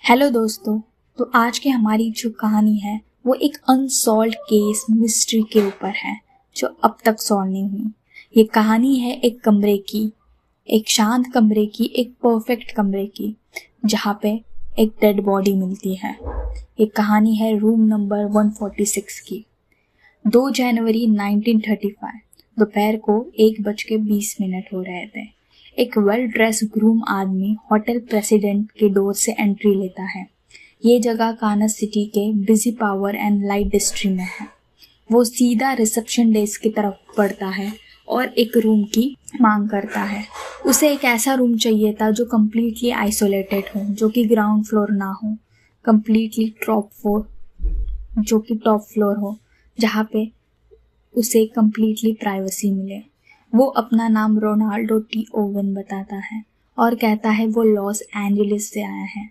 Hello दोस्तों। तो आज की हमारी जो कहानी है वो एक अनसॉल्व्ड केस मिस्ट्री के ऊपर है जो अब तक सॉल्व नहीं हुई। ये कहानी है एक कमरे की, एक शांत कमरे की, एक परफेक्ट कमरे की जहाँ पे एक डेड बॉडी मिलती है। ये कहानी है रूम नंबर 146 की। 2 जनवरी 1935 दोपहर को 1:20 हो रहे थे। एक वेल ड्रेस ग्रूम आदमी होटल प्रेसिडेंट के डोर से एंट्री लेता है। ये जगह कानस सिटी के busy power and light district में है। वो सीधा रिसेप्शन डेस्क की तरफ बढ़ता है और एक रूम की मांग करता है। उसे एक ऐसा रूम चाहिए था जो कम्प्लीटली आइसोलेटेड हो, जो कि ग्राउंड फ्लोर ना हो, कम्प्लीटली टॉप फ्लोर हो, जहाँ पे उसे कम्प्लीटली प्राइवेसी मिले। वो अपना नाम रोनाल्डो टी ओवन बताता है और कहता है वो लॉस एंजलिस से आया है।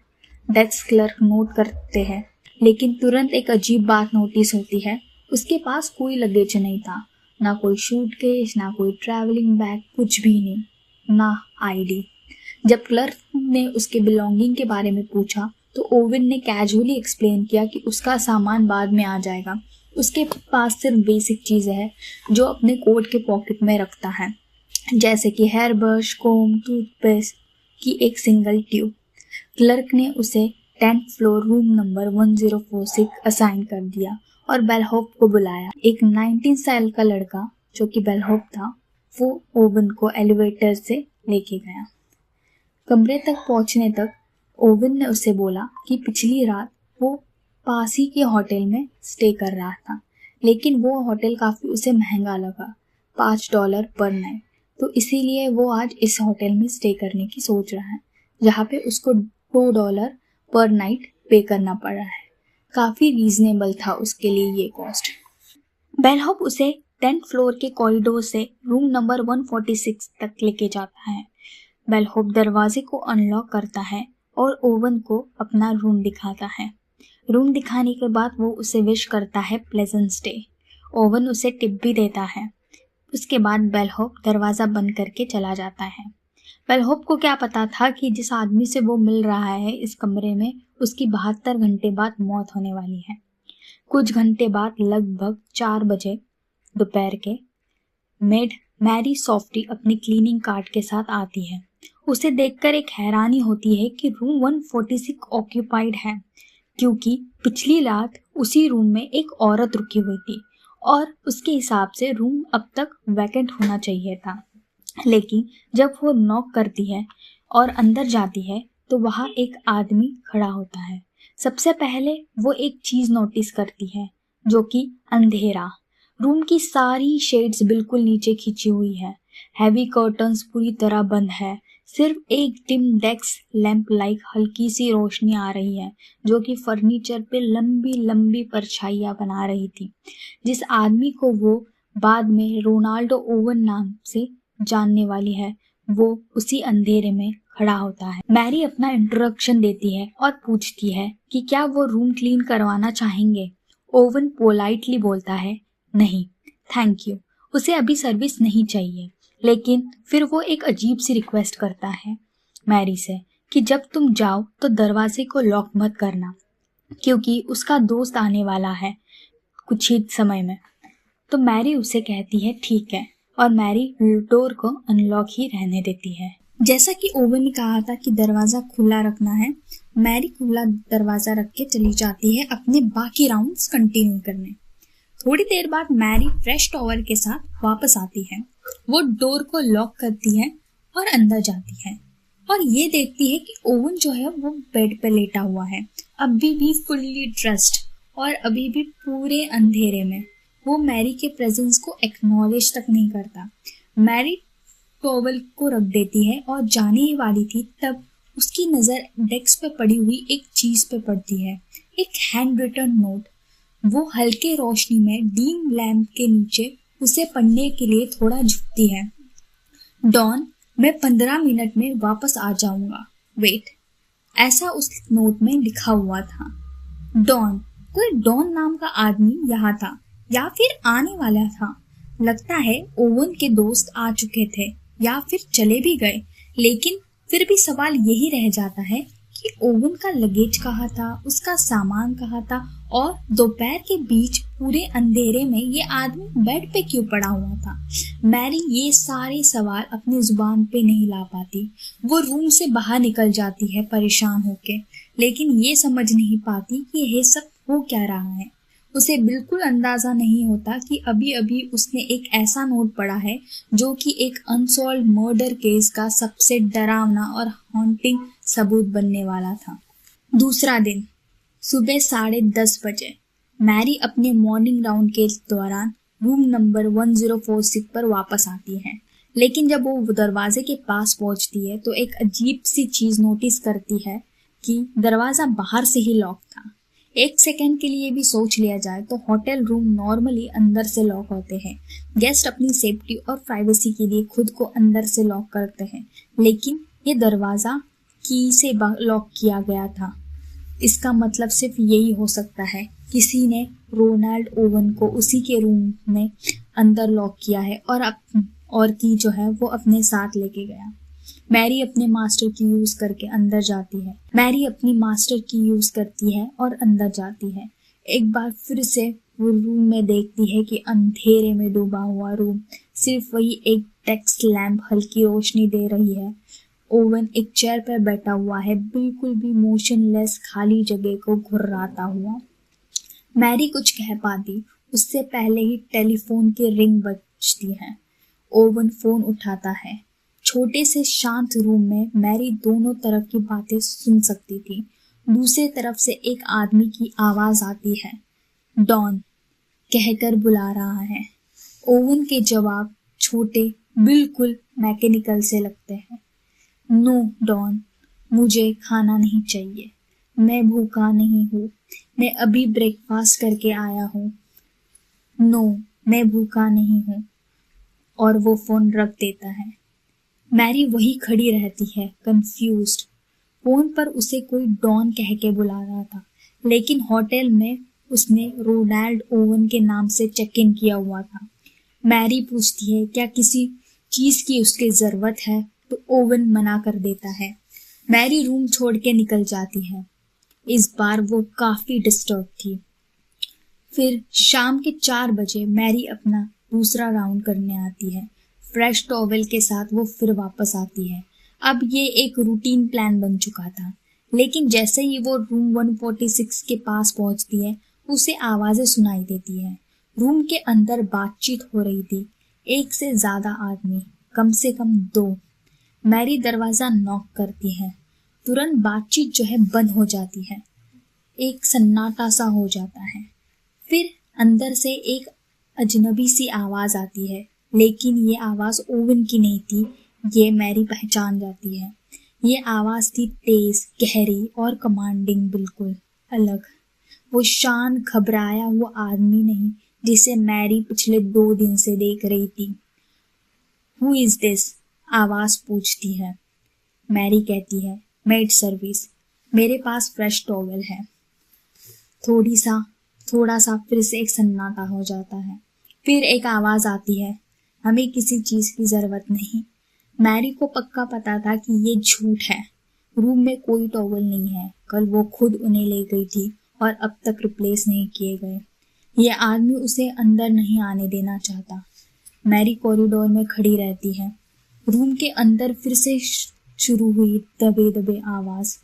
डेस्क क्लर्क नोट करते हैं, लेकिन तुरंत एक अजीब बात नोटिस होती है। उसके पास कोई लगेज नहीं था, ना कोई सूटकेस, ना कोई ट्रैवलिंग बैग, कुछ भी नहीं, ना आईडी। जब क्लर्क ने उसके बिलोंगिंग के बारे में पूछा तो ओवन ने कैजुअली एक्सप्लेन किया कि उसका सामान बाद में आ जाएगा। उसके पास सिर्फ बेसिक चीज़ें हैं जो अपने कोट के पॉकेट में रखता है, जैसे कि हेयर ब्रश, कोम, टूथपेस्ट की एक सिंगल ट्यूब। क्लर्क ने उसे 10th floor room number 1046 assign कर दिया और बेलहोप को बुलाया। एक 19 साल का लड़का जो कि बेलहोप था, वो ओवन को एलिवेटर से लेके गया। कमरे तक पहुंचने तक ओवन ने उसे बोला कि पिछली रात वो पास ही के होटल में स्टे कर रहा था, लेकिन वो होटल काफ़ी उसे महंगा लगा, $5 पर नाइट। तो इसीलिए वो आज इस होटल में स्टे करने की सोच रहा है, जहाँ पे उसको $2 पर नाइट पे करना पड़ रहा है। काफ़ी रीजनेबल था उसके लिए ये कॉस्ट। बेलहोप उसे 10th फ्लोर के कॉरिडोर से रूम नंबर 146 तक लेके जाता है। बेलहोप दरवाजे को अनलॉक करता है और ओवन को अपना रूम दिखाता है। रूम दिखाने के बाद वो उसे विश करता है प्लेजेंट स्टे। ओवन उसे टिप भी देता है। उसके बाद बेलहोप दरवाज़ा बंद करके चला जाता है। बेलहोप को क्या पता था कि जिस आदमी से वो मिल रहा है इस कमरे में, उसकी 72 घंटे बाद मौत होने वाली है। कुछ घंटे बाद लगभग 4 बजे दोपहर के मेड मैरी सॉफ्टी अपनी क्लीनिंग कार्ट के साथ आती है। उसे देखकर एक हैरानी होती है कि रूम 146 ऑक्यूपाइड है, क्योंकि पिछली रात उसी रूम में एक औरत रुकी हुई थी और उसके हिसाब से रूम अब तक वैकेंट होना चाहिए था। लेकिन जब वो नॉक करती है और अंदर जाती है तो वहाँ एक आदमी खड़ा होता है। सबसे पहले वो एक चीज़ नोटिस करती है, जो कि अंधेरा। रूम की सारी शेड्स बिल्कुल नीचे खींची हुई है। हैवी कर्टन्स पूरी तरह बंद है। सिर्फ एक डिम डेस्क लैंप लाइक हल्की सी रोशनी आ रही है, जो कि फर्नीचर पे लंबी लंबी परछाइयाँ बना रही थी। जिस आदमी को वो बाद में रोनाल्डो ओवन नाम से जानने वाली है, वो उसी अंधेरे में खड़ा होता है। मैरी अपना इंट्रोडक्शन देती है और पूछती है कि क्या वो रूम क्लीन करवाना चाहेंगे। ओवन पोलाइटली बोलता है, नहीं थैंक यू, उसे अभी सर्विस नहीं चाहिए। लेकिन फिर वो एक अजीब सी रिक्वेस्ट करता है मैरी से कि जब तुम जाओ तो दरवाजे को लॉक मत करना, क्योंकि उसका दोस्त आने वाला है कुछ ही समय में। तो मैरी उसे कहती है ठीक है, और मैरी डोर को अनलॉक ही रहने देती है। जैसा कि ओवन ने कहा था कि दरवाज़ा खुला रखना है, मैरी खुला दरवाज़ा रख के चली जाती है अपने बाकी राउंड्स कंटिन्यू करने। थोड़ी देर बाद मैरी फ्रेश टॉवल के साथ वापस आती है। वो डोर को लॉक करती है और अंदर जाती है और ये देखती है कि ओवन जो है वो बेड पे लेटा हुआ है, अभी भी फुल्ली ड्रेस्ड और अभी भी पूरे अंधेरे में। वो मैरी के प्रेजेंस को एक्नॉलेज तक नहीं करता। मैरी टॉवल को रख देती है और जाने ही वाली थी, तब उसकी नज़र डेस्क पे पड़ी हुई एक चीज़ पे पड़ती है, एक हैंड रिटन नोट। वो हल्के रोशनी में डीम लैम्प के नीचे उसे पढ़ने के लिए थोड़ा झुकती है। डॉन, मैं 15 मिनट में वापस आ जाऊंगा, वेट, ऐसा उस नोट में लिखा हुआ था। डॉन, कोई डॉन नाम का आदमी यहाँ था या फिर आने वाला था। लगता है ओवन के दोस्त आ चुके थे या फिर चले भी गए, लेकिन फिर भी सवाल यही रह जाता है कि कि ओवन का लगेज कहाँ था, उसका सामान कहाँ था और दोपहर के बीच पूरे अंधेरे में ये आदमी बेड पे क्यों पड़ा हुआ था। मैरी ये सारे सवाल अपनी जुबान पे नहीं ला पाती। वो रूम से बाहर निकल जाती है परेशान होके, लेकिन ये समझ नहीं पाती कि ये सब हो क्या रहा है। उसे बिल्कुल अंदाजा नहीं होता कि अभी अभी उसने एक ऐसा नोट पढ़ा है जो कि एक अनसॉल्व मर्डर केस का सबसे डरावना और हॉन्टिंग सबूत बनने वाला था। दूसरा दिन सुबह 10:30 बजे मैरी अपने मॉर्निंग राउंड के दौरान रूम नंबर 1046 पर वापस आती है, लेकिन जब वो दरवाजे के पास पहुंचती है तो एक अजीब सी चीज नोटिस करती है कि दरवाजा बाहर से ही लॉक था। एक सेकंड के लिए भी सोच लिया जाए तो होटल रूम नॉर्मली अंदर से लॉक होते हैं। गेस्ट अपनी सेफ्टी और प्राइवेसी के लिए खुद को अंदर से लॉक करते हैं, लेकिन ये दरवाजा की से लॉक किया गया था। इसका मतलब सिर्फ यही हो सकता है, किसी ने रोनाल्ड ओवन को उसी के रूम में अंदर लॉक किया है और की जो है वो अपने साथ लेके गया। मैरी अपने मास्टर की यूज करके अंदर जाती है। मैरी अपनी मास्टर की यूज करती है और अंदर जाती है। एक बार फिर से वो रूम में देखती है कि अंधेरे में डूबा हुआ रूम, सिर्फ वही एक डेस्क लैंप हल्की रोशनी दे रही है। ओवन एक चेयर पर बैठा हुआ है, बिल्कुल भी मोशनलेस, खाली जगह को घुर्राता हुआ। मैरी कुछ कह पाती उससे पहले ही टेलीफोन की रिंग बजती है। ओवन फोन उठाता है। छोटे से शांत रूम में मैरी दोनों तरफ की बातें सुन सकती थी। दूसरी तरफ से एक आदमी की आवाज आती है, डॉन कहकर बुला रहा है। ओवन के जवाब छोटे, बिल्कुल मैकेनिकल से लगते हैं। नो डॉन, मुझे खाना नहीं चाहिए, मैं भूखा नहीं हूँ, मैं अभी ब्रेकफास्ट करके आया हूँ। नो, मैं भूखा नहीं हूँ। और वो फोन रख देता है। मैरी वही खड़ी रहती है, कंफ्यूज्ड। फोन पर उसे कोई डॉन कह के बुला रहा था, लेकिन होटल में उसने रोनाल्ड ओवन के नाम से चेक इन किया हुआ था। मैरी पूछती है क्या किसी चीज की उसकी जरूरत है, तो ओवन मना कर देता है। मैरी रूम छोड़ के निकल जाती है। इस बार वो काफी डिस्टर्ब थी। फिर शाम के 4 बजे मैरी अपना दूसरा राउंड करने आती है। फ्रेश टॉवेल के साथ वो फिर वापस आती है। अब ये एक रूटीन प्लान बन चुका था, लेकिन जैसे ही वो रूम 146 के पास पहुंचती है, उसे आवाजें सुनाई देती है। रूम के अंदर बातचीत हो रही थी। एक से ज्यादा आदमी, कम से कम 2। मैरी दरवाजा नॉक करती है। तुरंत बातचीत जो है बंद हो जाती है। एक सन्नाटा सा हो जाता है। फिर अंदर से एक अजनबी सी आवाज आती है, लेकिन ये आवाज ओवन की नहीं थी। ये मैरी पहचान जाती है। ये आवाज थी तेज, गहरी और कमांडिंग, बिल्कुल अलग। वो शांत, घबराया वो आदमी नहीं जिसे मैरी पिछले 2 दिन से देख रही थी। Who is this? आवाज पूछती है। मैरी कहती है, मेड सर्विस, मेरे पास फ्रेश टॉवेल है। थोड़ा सा फिर से एक सन्नाटा हो जाता है। फिर एक आवाज आती है, हमें किसी चीज की जरूरत नहीं। मैरी को पक्का पता था कि ये झूठ है। रूम में कोई टॉवेल नहीं है। कल वो खुद उन्हें ले गई थी और अब तक रिप्लेस नहीं किए गए। ये आदमी उसे अंदर नहीं आने देना चाहता। मैरी कॉरिडोर में खड़ी रहती है। रूम के अंदर फिर से शुरू हुई दबे दबे आवाज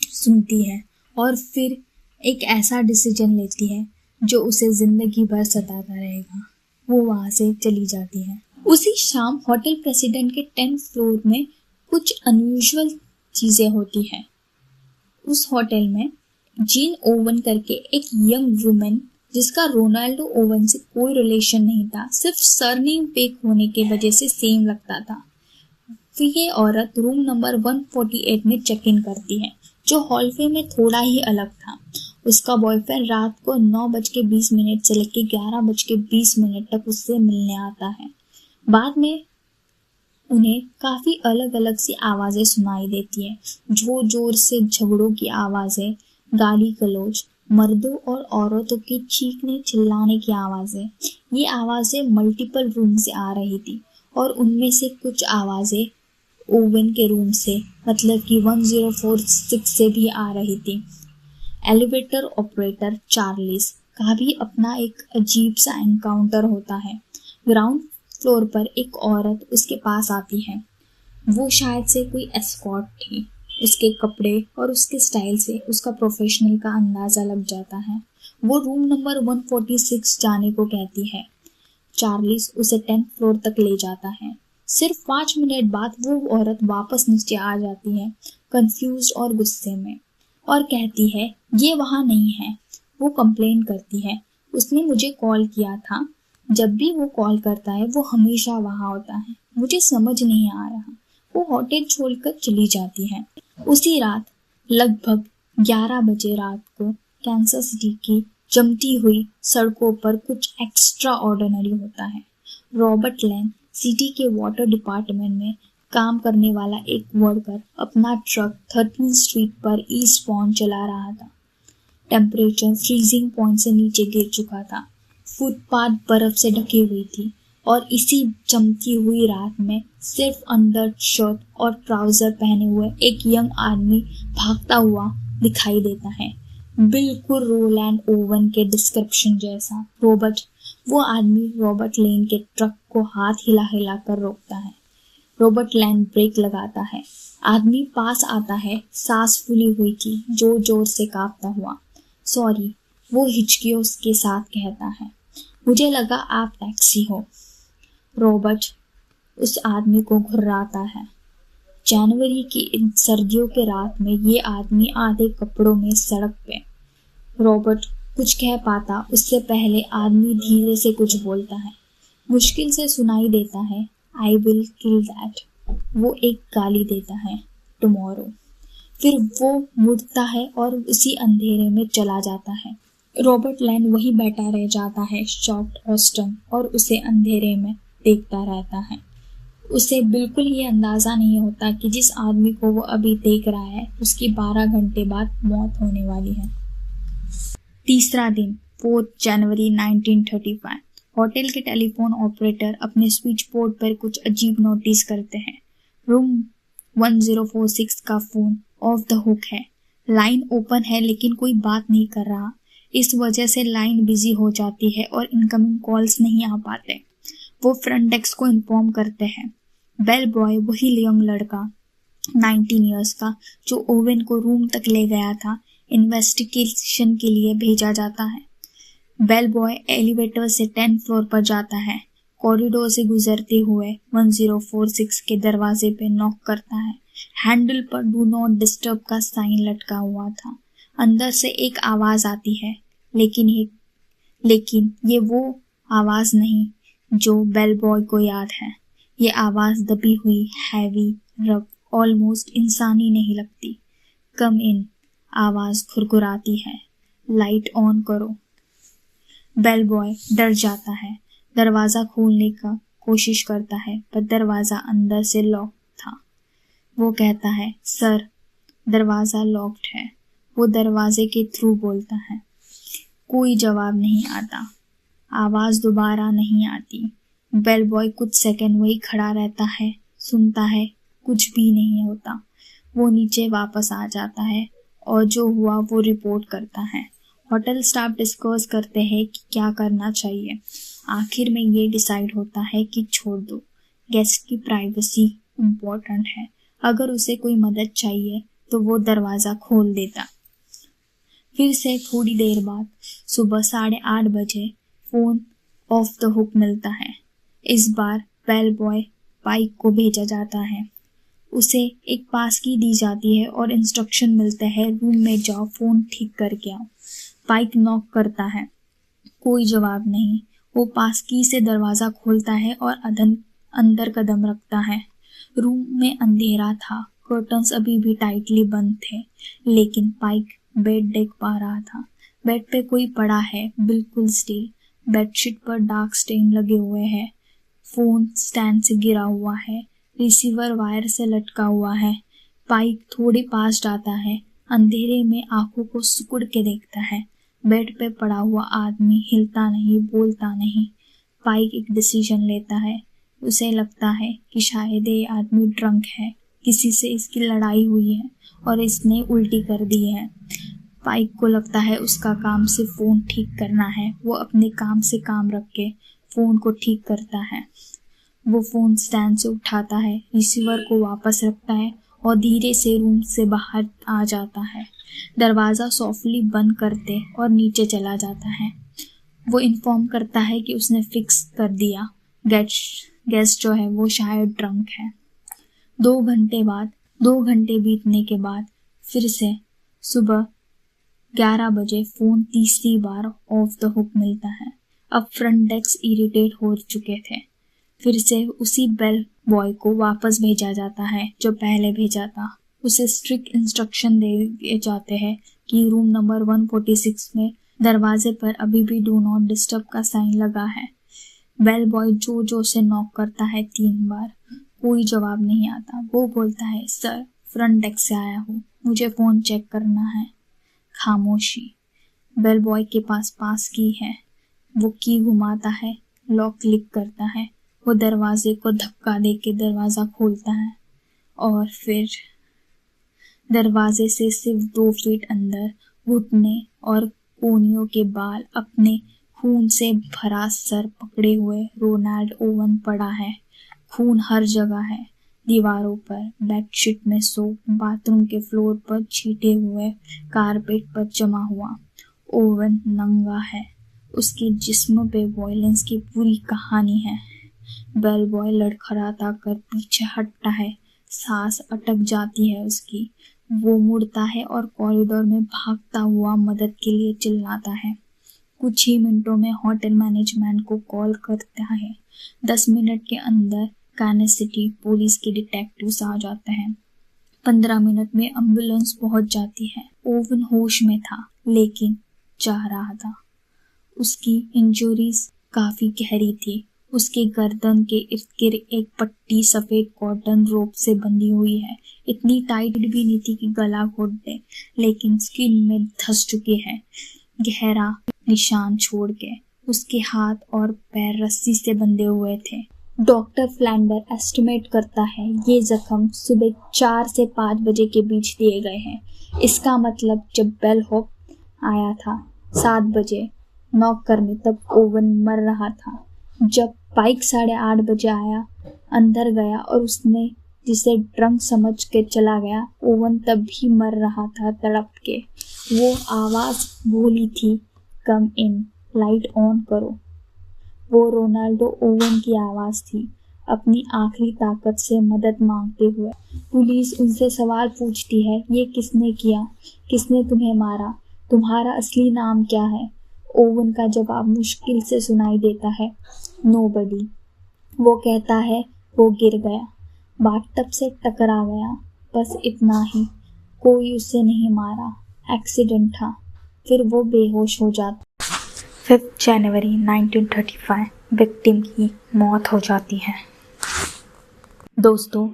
सुनती है और फिर एक ऐसा डिसीजन लेती है जो उसे जिंदगी भर सताता रहेगा। वो वहां से चली जाती है। उसी शाम होटल प्रेसिडेंट के 10th फ्लोर में कुछ अनयूजुअल चीजें होती हैं। उस होटल में जीन ओवन करके एक यंग वुमन, जिसका रोनाल्डो ओवन से कोई रिलेशन नहीं था, सिर्फ सरनेम फेक होने के वजह से सेम लगता था। फिर ये औरत रूम नंबर 148 में चेक इन करती है, जो हॉलवे में थोड़ा ही अलग था। उसका बॉयफ्रेंड रात को 9:20 से लेकर 11:20 तक उससे मिलने आता है। बाद में उन्हें काफी अलग अलग सी आवाजें सुनाई देती है, जोर जोर से झगड़ों की आवाजें, गाली गलौज, मर्दों और औरतों के चीखने चिल्लाने की आवाजें। ये आवाजें मल्टीपल रूम से आ रही थी और उनमें से कुछ आवाजें ओवन के रूम से, मतलब कि 1046 से भी आ रही थी। एलिवेटर ऑपरेटर चार्लिस का भी अपना एक अजीब सा एनकाउंटर होता है। ग्राउंड फ्लोर पर एक औरत उसके पास आती है। वो शायद से कोई एस्कॉर्ट थी। उसके कपड़े और उसके स्टाइल से उसका प्रोफेशनल का अंदाजा लग जाता है। वो रूम नंबर 146 जाने को कहती है। चार्लिस उसे 10th फ्लोर तक ले जाता है। सिर्फ 5 मिनट बाद वो औरत वापस नीचे आ जाती है, कंफ्यूज्ड और गुस्से में, और कहती है ये वहाँ नहीं है। वो कंप्लेन करती है, उसने मुझे कॉल किया था। जब भी वो कॉल करता है वो हमेशा वहाँ होता है। मुझे समझ नहीं आ रहा। वो होटल छोड़कर चली जाती है। उसी रात लगभग 11 बजे रात को कैंसस सिटी की जमती हुई सड़कों पर कुछ एक्स्ट्रा ऑर्डिनरी होता है। रॉबर्ट लैन सिटी के वाटर डिपार्टमेंट में काम करने वाला एक वर्कर अपना ट्रक 13th स्ट्रीट पर ईस्ट बाउंड चला रहा था। टेम्परेचर फ्रीजिंग पॉइंट से नीचे गिर चुका था। फुटपाथ बर्फ से ढकी हुई थी और इसी जमती हुई रात में सिर्फ अंडर शर्ट और ट्राउजर पहने हुए एक यंग आदमी भागता हुआ दिखाई देता है, बिल्कुल रोलैंड ओवन के डिस्क्रिप्शन जैसा। वो आदमी रॉबर्ट लेन के ट्रक को हाथ हिला हिला कर रोकता है। रॉबर्ट लैन ब्रेक लगाता है। आदमी पास आता है, सांस फूली हुई थी, जोर जोर से कांपता हुआ। सॉरी, वो हिचकियों के साथ कहता है। मुझे लगा आप टैक्सी हो। रॉबर्ट उस आदमी को घुर्राता है। जनवरी की इन सर्दियों के रात में ये आदमी आधे कपड़ों में सड़क पे। रॉबर्ट कुछ कह पाता उससे पहले आदमी धीरे से कुछ बोलता है। मुश्किल से सुनाई देता है, आई विल किल दैट। वो एक गाली देता है, टुमारो। फिर वो मुड़ता है और उसी अंधेरे में चला जाता है। रॉबर्ट लैन वहीं बैठा रह जाता है, शॉक्ड और स्टन, और उसे अंधेरे में देखता रहता है। उसे बिल्कुल ये अंदाजा नहीं होता कि जिस आदमी को वो अभी देख रहा है उसकी 12 घंटे बाद मौत होने वाली है। तीसरा दिन 4 जनवरी 1935। होटल के टेलीफोन ऑपरेटर अपने स्विच बोर्ड पर कुछ अजीब नोटिस करते हैं। रूम 1046 का फोन ऑफ द हुक है। लाइन ओपन है लेकिन कोई बात नहीं कर रहा। इस वजह से लाइन बिजी हो जाती है और इनकमिंग कॉल्स नहीं आ पाते। वो फ्रंट डेस्क को इन्फॉर्म करते हैं। बेल बॉय, वही यंग लड़का 19 इयर्स का जो ओवेन को रूम तक ले गया था, इन्वेस्टिगेशन के लिए भेजा जाता है। बेल बॉय एलिवेटर से 10th फ्लोर पर जाता है। कॉरिडोर से गुजरते हुए 1046 के दरवाजे पे नॉक करता है। हैंडल पर डू नॉट डिस्टर्ब का साइन लटका हुआ था। अंदर से एक आवाज आती है, लेकिन ये वो आवाज नहीं जो बेल बॉय को याद है। ये आवाज दबी हुई, हैवी, रफ, ऑलमोस्ट इंसानी नहीं लगती। कम इन, आवाज खुरखुराती है। लाइट ऑन करो। बेल बॉय डर जाता है। दरवाजा खोलने का कोशिश करता है पर दरवाजा अंदर से लॉक था। वो कहता है, सर, दरवाजा लॉक्ड है। वो दरवाजे के थ्रू बोलता है। कोई जवाब नहीं आता। आवाज दोबारा नहीं आती। बेल बॉय कुछ सेकंड वही खड़ा रहता है, सुनता है, कुछ भी नहीं होता। वो नीचे वापस आ जाता है और जो हुआ वो रिपोर्ट करता है। होटल स्टाफ डिस्कस करते हैं कि क्या करना चाहिए। आखिर में ये डिसाइड होता है कि छोड़ दो। गेस्ट की प्राइवेसी इम्पोर्टेंट है। अगर उसे कोई मदद चाहिए तो वो दरवाज़ा खोल देता। फिर से थोड़ी देर बाद सुबह 8:30 बजे फोन ऑफ द हुक मिलता है। इस बार बेल बॉय पाइक को भेजा जाता है। उसे एक पास की दी जाती है और इंस्ट्रक्शन मिलते हैं, रूम में जाओ, फोन ठीक करके आओ। पाइक नॉक करता है, कोई जवाब नहीं। वो पास की से दरवाजा खोलता है और अंदर कदम रखता है। रूम में अंधेरा था, कर्टन्स अभी भी टाइटली बंद थे, लेकिन पाइक बेड देख पा रहा था। बेड पे कोई पड़ा है, बिल्कुल स्टिल। बेडशीट पर डार्क स्टेन लगे हुए हैं। फोन स्टैंड से गिरा हुआ है। रिसीवर वायर से लटका हुआ है। पाइक थोड़े पास जाता है। अंधेरे में आंखों को सिकुड़ के देखता है। बेड पे पड़ा हुआ आदमी हिलता नहीं, बोलता नहीं। पाइक एक डिसीजन लेता है। उसे लगता है कि शायद ये आदमी ड्रंक है किसी से इसकी लड़ाई हुई है और इसने उल्टी कर दी है। पाइक को लगता है उसका काम सिर्फ फ़ोन ठीक करना है। वो अपने काम से काम रख के फ़ोन को ठीक करता है। वो फ़ोन स्टैंड से उठाता है, रिसीवर को वापस रखता है और धीरे से रूम से बाहर आ जाता है। दरवाज़ा सॉफ्टली बंद करते और नीचे चला जाता है। वो इन्फॉर्म करता है कि उसने फिक्स कर दिया, गेस्ट जो है वो शायद ड्रंक है। 2 घंटे बीतने के बाद फिर से सुबह 11 बजे फ़ोन तीसरी बार ऑफ द हुक मिलता है। अब फ्रंट डेस्क इरिटेट हो चुके थे। फिर से उसी बेल बॉय को वापस भेजा जाता है जो पहले भेजा था। उसे स्ट्रिक्ट इंस्ट्रक्शन दिए जाते हैं कि रूम नंबर 146 में दरवाजे पर अभी भी डू नॉट डिस्टर्ब का साइन लगा है। बेल बॉय जो से नॉक करता है 3 बार, कोई जवाब नहीं आता। वो बोलता है, सर फ्रंट डेस्क से आया हूँ, मुझे फ़ोन चेक करना है। खामोशी। बेल बॉय के पास की है। वो की घुमाता है, लॉक क्लिक करता है। वो दरवाजे को धक्का देके दरवाज़ा खोलता है और फिर दरवाजे से सिर्फ 2 फीट अंदर घुटने और कोहनियों के बाल अपने खून से भरा सर पकड़े हुए रोनाल्ड ओवन पड़ा है। खून हर जगह है, दीवारों पर, बेडशीट में सोप, बाथरूम के फ्लोर पर छीटे हुए, कारपेट पर जमा हुआ। ओवन नंगा है, उसके जिस्म पे वायलेंस की पूरी कहानी है। बेल बॉय लड़खड़ाता कर पीछे हटता है, सांस अटक जाती है उसकी। वो मुड़ता है और कॉरिडोर में भागता हुआ मदद के लिए चिल्लाता है। कुछ ही मिनटों में होटल मैनेजमेंट को कॉल करता है। 10 मिनट के अंदर कान्सास सिटी पुलिस के डिटेक्टिव्स आ जाते हैं। 15 मिनट में एम्बुलेंस पहुंच जाती है। ओवन होश में था लेकिन चाह रहा था। उसकी इंजरीज काफी गहरी थी। उसके गर्दन के इर्द गिर्द एक पट्टी सफेद कॉटन रोप से बंधी हुई है। इतनी टाइट भी नहीं थी कि गला घोट दे, लेकिन स्किन में धंस चुकी है, गहरा निशान छोड़ के। उसके हाथ और पैर रस्सी से बंधे हुए थे। डॉक्टर फ्लैंडर एस्टिमेट करता है ये जख्म सुबह 4 से 5 बजे के बीच दिए गए हैं। इसका मतलब जब बेल हॉप आया था 7 बजे नॉक करने, तब ओवन मर रहा था। जब पाइक 8:30 बजे आया, अंदर गया और उसने जिसे ड्रंक समझ के चला गया, ओवन तब भी मर रहा था तड़प के। वो आवाज बोली थी, कम इन, लाइट ऑन करो। वो रोनाल्डो ओवन की आवाज थी, अपनी आखिरी ताकत से मदद मांगते हुए। पुलिस उनसे सवाल पूछती है, ये किसने किया, किसने तुम्हें मारा, तुम्हारा असली नाम क्या है? ओवन का जवाब मुश्किल से सुनाई देता है, नोबडी। वो कहता है वो गिर गया, बाथटब से टकरा गया, बस इतना ही, कोई उसे नहीं मारा, एक्सीडेंट था। फिर वो बेहोश हो जाता। 5 जनवरी 1935 विक्टिम की मौत हो जाती है। दोस्तों,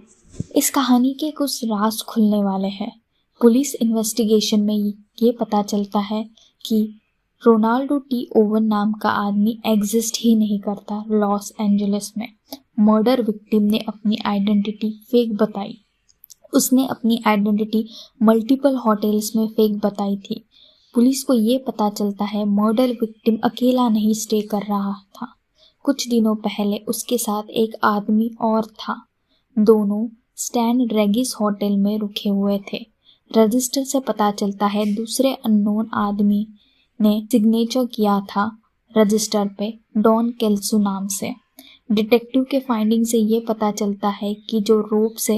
इस कहानी के कुछ राज खुलने वाले हैं। पुलिस इन्वेस्टिगेशन में ये पता चलता है कि रोनाल्डो टी ओवन नाम का आदमी एग्जिस्ट ही नहीं करता लॉस एंजलिस में। मर्डर विक्टिम ने अपनी आइडेंटिटी फेक बताई। उसने अपनी आइडेंटिटी मल्टीपल होटल्स में फेक बताई थी। पुलिस को ये पता चलता है मर्डर विक्टिम अकेला नहीं स्टे कर रहा था। कुछ दिनों पहले उसके साथ एक आदमी और था। दोनों स्टैंड रेगिस होटल में रुके हुए थे। रजिस्टर से पता चलता है दूसरे अननोन आदमी ने सिग्नेचर किया था रजिस्टर पे डॉन केल्सू नाम से। डिटेक्टिव के फाइंडिंग से ये पता चलता है कि जो रोप से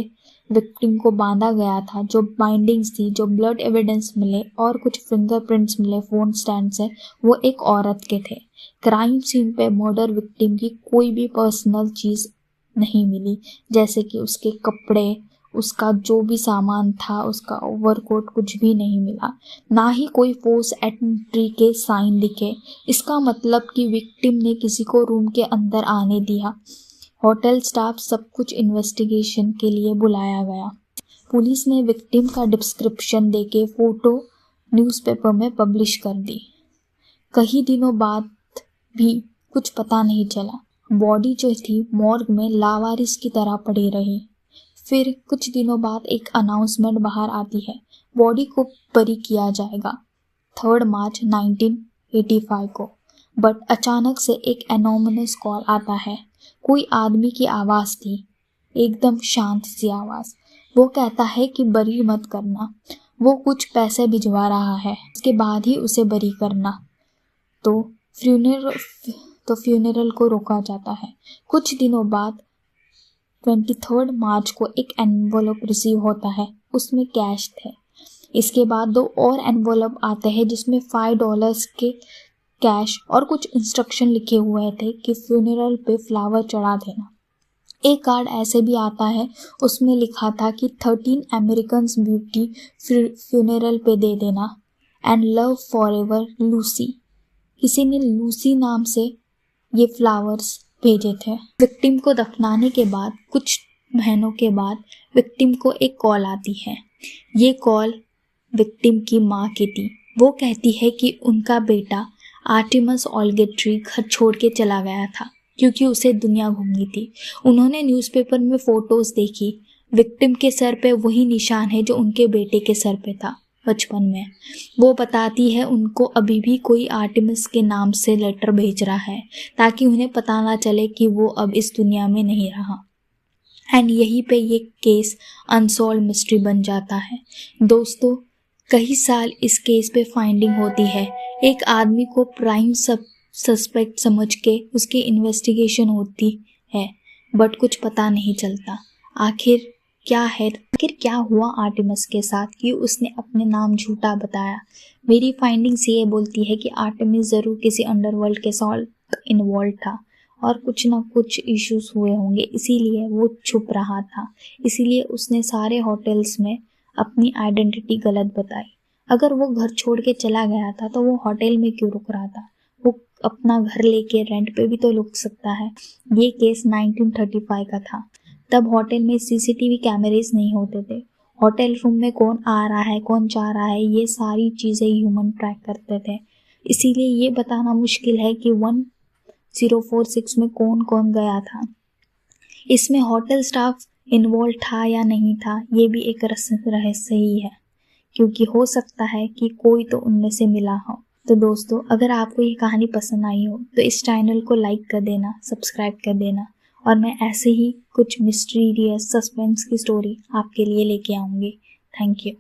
विक्टिम को बांधा गया था, जो बाइंडिंग्स थी, जो ब्लड एविडेंस मिले और कुछ फिंगरप्रिंट्स मिले फोन स्टैंड से, वो एक औरत के थे। क्राइम सीन पे मर्डर विक्टिम की कोई भी पर्सनल चीज़ नहीं मिली, जैसे कि उसके कपड़े, उसका जो भी सामान था, उसका ओवरकोट, कुछ भी नहीं मिला। ना ही कोई फोर्स एंट्री के साइन दिखे। इसका मतलब कि विक्टिम ने किसी को रूम के अंदर आने दिया। होटल स्टाफ सब कुछ इन्वेस्टिगेशन के लिए बुलाया गया। पुलिस ने विक्टिम का डिस्क्रिप्शन देके फोटो न्यूज़पेपर में पब्लिश कर दी। कई दिनों बाद भी कुछ पता नहीं चला। बॉडी जो थी मॉर्ग में लावारिस की तरह पड़ी रही। फिर कुछ दिनों बाद एक अनाउंसमेंट बाहर आती है, बॉडी को बरी किया जाएगा 3 मार्च 1985 को। बट अचानक से एक एनोनिमस कॉल आता है। कोई आदमी की आवाज़ थी, एकदम शांत सी आवाज़। वो कहता है कि बरी मत करना, वो कुछ पैसे भिजवा रहा है, उसके बाद ही उसे बरी करना। तो फ्यूनरल को रोका जाता है। कुछ दिनों बाद 23 मार्च को एक एनवलप रिसीव होता है, उसमें कैश थे। इसके बाद 2 और एनवलप आते हैं जिसमें $5 के कैश और कुछ इंस्ट्रक्शन लिखे हुए थे कि फ्यूनरल पे फ्लावर चढ़ा देना। एक कार्ड ऐसे भी आता है, उसमें लिखा था कि 13 अमेरिकन्स ब्यूटी फ्यूनरल पे दे देना एंड लव फॉरएवर लूसी। किसी ने लूसी नाम से ये फ्लावर्स भेजे थे। विक्टिम को दफनाने के बाद कुछ महीनों के बाद विक्टिम को एक कॉल आती है। ये कॉल विक्टिम की माँ की थी। वो कहती है कि उनका बेटा आर्टेमस ऑल्गेट्री घर छोड़ के चला गया था क्योंकि उसे दुनिया घूमनी थी। उन्होंने न्यूज़पेपर में फ़ोटोज़ देखी। विक्टिम के सर पे वही निशान है जो उनके बेटे के सर पे था बचपन में। वो बताती है उनको अभी भी कोई आर्टेमिस के नाम से लेटर भेज रहा है ताकि उन्हें पता ना चले कि वो अब इस दुनिया में नहीं रहा। एंड यहीं पे ये केस अनसॉल्व मिस्ट्री बन जाता है। दोस्तों, कई साल इस केस पे फाइंडिंग होती है। एक आदमी को प्राइम सस्पेक्ट समझ के उसकी इन्वेस्टिगेशन होती है, बट कुछ पता नहीं चलता आखिर क्या हुआ आर्टेमिस के साथ कि उसने अपने नाम झूठा बताया। मेरी फाइंडिंग्स ये बोलती है कि आर्टेमिस ज़रूर किसी अंडरवर्ल्ड के साथ इन्वॉल्व था और कुछ ना कुछ इश्यूज हुए होंगे, इसीलिए वो छुप रहा था। इसीलिए उसने सारे होटल्स में अपनी आइडेंटिटी गलत बताई। अगर वो घर छोड़ के चला गया था तो वो होटल में क्यों रुक रहा था? वो अपना घर लेके रेंट पे भी तो रुक सकता है। ये केस 1935 का था। तब होटल में सीसीटीवी कैमरेज नहीं होते थे। होटल रूम में कौन आ रहा है, कौन जा रहा है, ये सारी चीज़ें ह्यूमन ट्रैक करते थे। इसीलिए ये बताना मुश्किल है कि 1046 में कौन कौन गया था। इसमें होटल स्टाफ इन्वॉल्व था या नहीं था, ये भी एक रहस्य ही है, क्योंकि हो सकता है कि कोई तो उनमें से मिला हो। तो दोस्तों, अगर आपको ये कहानी पसंद आई हो तो इस चैनल को लाइक कर देना, सब्सक्राइब कर देना, और मैं ऐसे ही कुछ मिस्टीरियस सस्पेंस की स्टोरी आपके लिए लेके आऊँगी। Thank you.